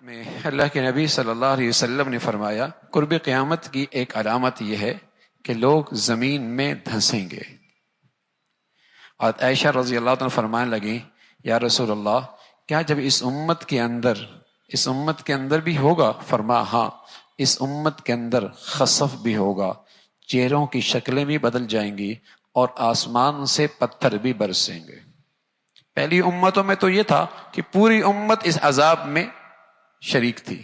میں اللہ کے نبی صلی اللہ علیہ وسلم نے فرمایا قرب قیامت کی ایک علامت یہ ہے کہ لوگ زمین میں دھنسیں گے۔ اور عائشہ رضی اللہ عنہ فرمانے لگیں یا رسول اللہ کیا جب اس امت کے اندر بھی ہوگا؟ فرمایا ہاں، اس امت کے اندر خسف بھی ہوگا، چہروں کی شکلیں بھی بدل جائیں گی اور آسمان سے پتھر بھی برسیں گے۔ پہلی امتوں میں تو یہ تھا کہ پوری امت اس عذاب میں شریک تھی،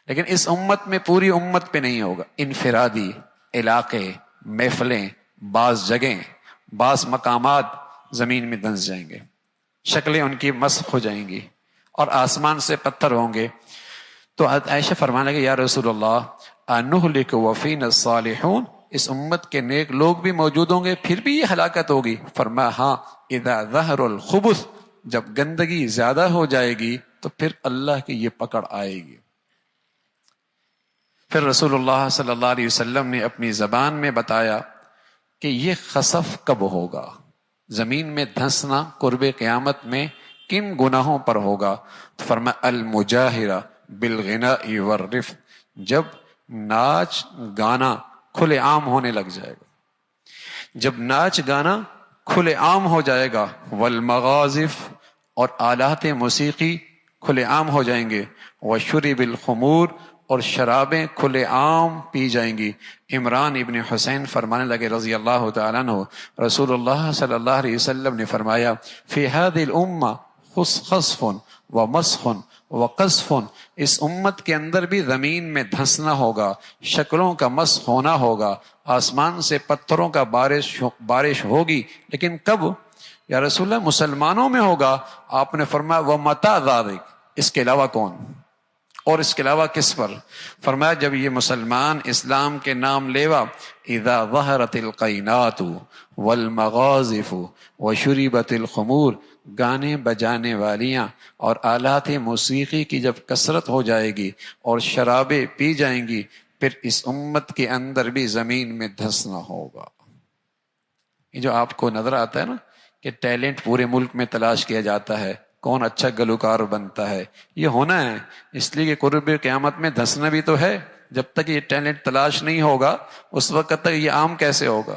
لیکن اس امت میں پوری امت پہ نہیں ہوگا، انفرادی علاقے، محفلیں، بعض جگہیں، بعض مقامات زمین میں دھنس جائیں گے، شکلیں ان کی مسخ ہو جائیں گی اور آسمان سے پتھر ہوں گے۔ تو عائشہ فرمانے لگے یا رسول اللہ انہلک وفینا الصالحون، اس امت کے نیک لوگ بھی موجود ہوں گے پھر بھی یہ ہلاکت ہوگی؟ فرمایا ہاں، اذا ظہر الخبث، جب گندگی زیادہ ہو جائے گی تو پھر اللہ کی یہ پکڑ آئے گی۔ پھر رسول اللہ صلی اللہ علیہ وسلم نے اپنی زبان میں بتایا کہ یہ خسف کب ہوگا، زمین میں دھنسنا قرب قیامت میں کن گناہوں پر ہوگا؟ تو فرمایا المجاہرہ بالغناء والرفث، جب ناچ گانا کھلے عام ہونے لگ جائے گا، جب ناچ گانا کھلے عام ہو جائے گا، والمغازف، اور آلات موسیقی کھلے عام ہو جائیں گے، وشرب الخمور، اور شرابیں کھلے عام پی جائیں گی۔ عمران ابن حسین فرمانے لگے رضی اللہ تعالیٰ عنہ رسول اللہ صلی اللہ علیہ وسلم نے فرمایا فی هذه الامہ خسف ومسخ وقذف، اس امت کے اندر بھی زمین میں دھنسنا ہوگا، شکلوں کا مسخ ہونا ہوگا، آسمان سے پتھروں کا بارش ہوگی، لیکن کب یا رسول اللہ؟ مسلمانوں میں ہوگا۔ آپ نے فرمایا وَمَتَى ذَلِكَ، اس کے علاوہ کون اور اس کے علاوہ کس پر؟ فرمایا جب یہ مسلمان اسلام کے نام لیوا اذا ظہرت القینات والمغازف وشربت الخمور، گانے بجانے والیاں اور آلات موسیقی کی جب کثرت ہو جائے گی اور شرابیں پی جائیں گی، پھر اس امت کے اندر بھی زمین میں دھنسنا ہوگا۔ یہ جو آپ کو نظر آتا ہے نا کہ ٹیلنٹ پورے ملک میں تلاش کیا جاتا ہے، کون اچھا گلوکار بنتا ہے، یہ ہونا ہے اس لیے کہ قرب قیامت میں دھنسنا بھی تو ہے۔ جب تک یہ ٹیلنٹ تلاش نہیں ہوگا اس وقت تک یہ عام کیسے ہوگا؟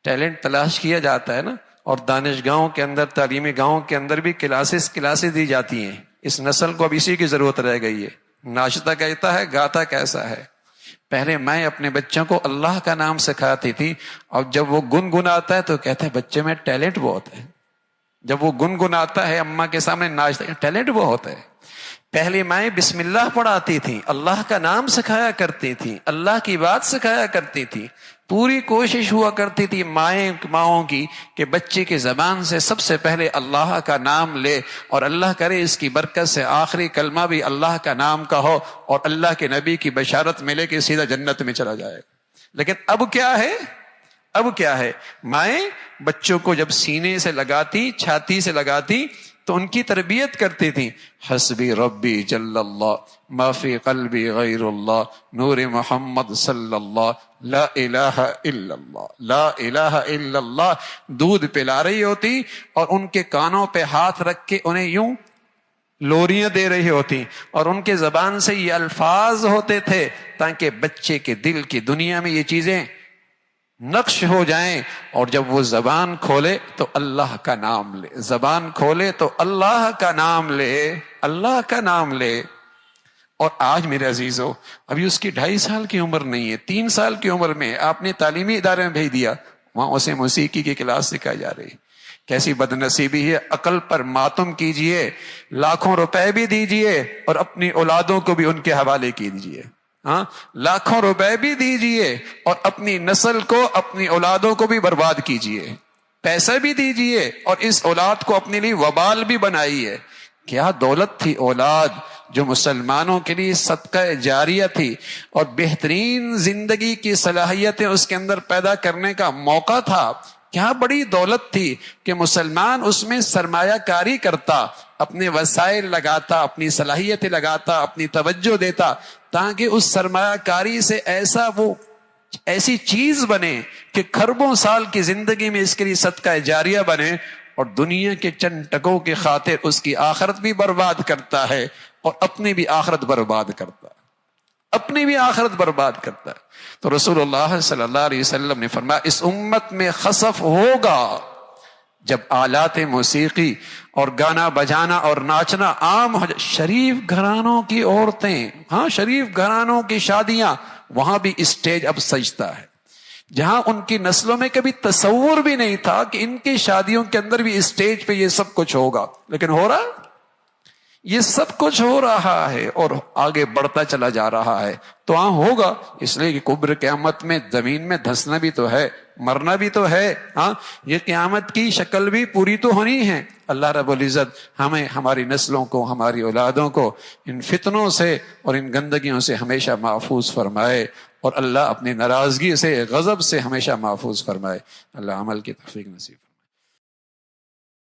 ٹیلنٹ تلاش کیا جاتا ہے نا، اور دانش گاہوں کے اندر، تعلیمی گاہوں کے اندر بھی کلاسز دی جاتی ہیں۔ اس نسل کو اب اسی کی ضرورت رہ گئی ہے، ناشتہ کہتا ہے گاتا کیسا ہے۔ پہلے میں اپنے بچوں کو اللہ کا نام سکھاتی تھی، اور جب وہ گنگناتا ہے تو کہتے ہیں بچے میں ٹیلنٹ بہت ہے۔ جب وہ گنگناتا ہے اماں کے سامنے ناچتا، ٹیلنٹ بہت ہے۔ پہلی مائیں بسم اللہ پڑھاتی تھیں، اللہ کا نام سکھایا کرتی تھیں، اللہ کی بات سکھایا کرتی تھی، پوری کوشش ہوا کرتی تھی ماؤں کی کہ بچے کی زبان سے سب سے پہلے اللہ کا نام لے، اور اللہ کرے اس کی برکت سے آخری کلمہ بھی اللہ کا نام کا ہو اور اللہ کے نبی کی بشارت ملے کہ سیدھا جنت میں چلا جائے۔ لیکن اب کیا ہے مائیں بچوں کو جب سینے سے لگاتی، چھاتی سے لگاتی تو ان کی تربیت کرتی تھی، حسبی ربی جل اللہ ما فی قلبی غیر اللہ نور محمد صلی اللہ لا الہ الا اللہ لا الہ الا اللہ، دودھ پلا رہی ہوتی اور ان کے کانوں پہ ہاتھ رکھ کے انہیں یوں لوریاں دے رہی ہوتی، اور ان کے زبان سے یہ الفاظ ہوتے تھے تاکہ بچے کے دل کی دنیا میں یہ چیزیں نقش ہو جائیں، اور جب وہ زبان کھولے تو اللہ کا نام لے، زبان کھولے تو اللہ کا نام لے، اللہ کا نام لے۔ اور آج میرے عزیزو ابھی اس کی 2.5 سال کی عمر نہیں ہے، 3 سال کی عمر میں آپ نے تعلیمی ادارے میں بھیج دیا، وہاں اسے موسیقی کی کلاس سکھائی جا رہی۔ کیسی بدنصیبی ہے، عقل پر ماتم کیجئے، لاکھوں روپے بھی دیجئے اور اپنی اولادوں کو بھی ان کے حوالے کیجئے۔ ہاں، لاکھوں روپے بھی دیجئے اور اپنی نسل کو، اپنی اولادوں کو بھی برباد کیجئے، پیسہ بھی دیجئے اور اس اولاد کو اپنے لیے وبال بھی بنائیے۔ کیا دولت تھی اولاد جو مسلمانوں کے لیے صدقہ جاریہ تھی، اور بہترین زندگی کی صلاحیتیں اس کے اندر پیدا کرنے کا موقع تھا۔ کیا بڑی دولت تھی کہ مسلمان اس میں سرمایہ کاری کرتا، اپنے وسائل لگاتا، اپنی صلاحیتیں لگاتا، اپنی توجہ دیتا، تاکہ اس سرمایہ کاری سے ایسی چیز بنے کہ کھربوں سال کی زندگی میں اس کے لیے صدقہ جاریہ بنے، اور دنیا کے چند ٹکوں کی خاطر اس کی آخرت بھی برباد کرتا ہے اور اپنی بھی آخرت برباد کرتا ہے، اپنی بھی آخرت برباد کرتا ہے۔ تو رسول اللہ صلی اللہ علیہ وسلم نے فرمایا اس امت میں خسف ہوگا جب آلات موسیقی اور گانا بجانا اور ناچنا عام ہو جائے۔ شریف گھرانوں کی عورتیں، ہاں شریف گھرانوں کی شادیاں، وہاں بھی اسٹیج اب سجتا ہے، جہاں ان کی نسلوں میں کبھی تصور بھی نہیں تھا کہ ان کی شادیوں کے اندر بھی اسٹیج پہ یہ سب کچھ ہوگا، لیکن ہو رہا، یہ سب کچھ ہو رہا ہے اور آگے بڑھتا چلا جا رہا ہے۔ تو ہاں ہوگا، اس لیے کہ کبر قیامت میں زمین میں دھنسنا بھی تو ہے، مرنا بھی تو ہے، ہاں یہ قیامت کی شکل بھی پوری تو ہونی ہے۔ اللہ رب العزت ہمیں، ہماری نسلوں کو، ہماری اولادوں کو ان فتنوں سے اور ان گندگیوں سے ہمیشہ محفوظ فرمائے، اور اللہ اپنی ناراضگی سے، غضب سے ہمیشہ محفوظ فرمائے۔ اللہ عمل کی توفیق نصیب۔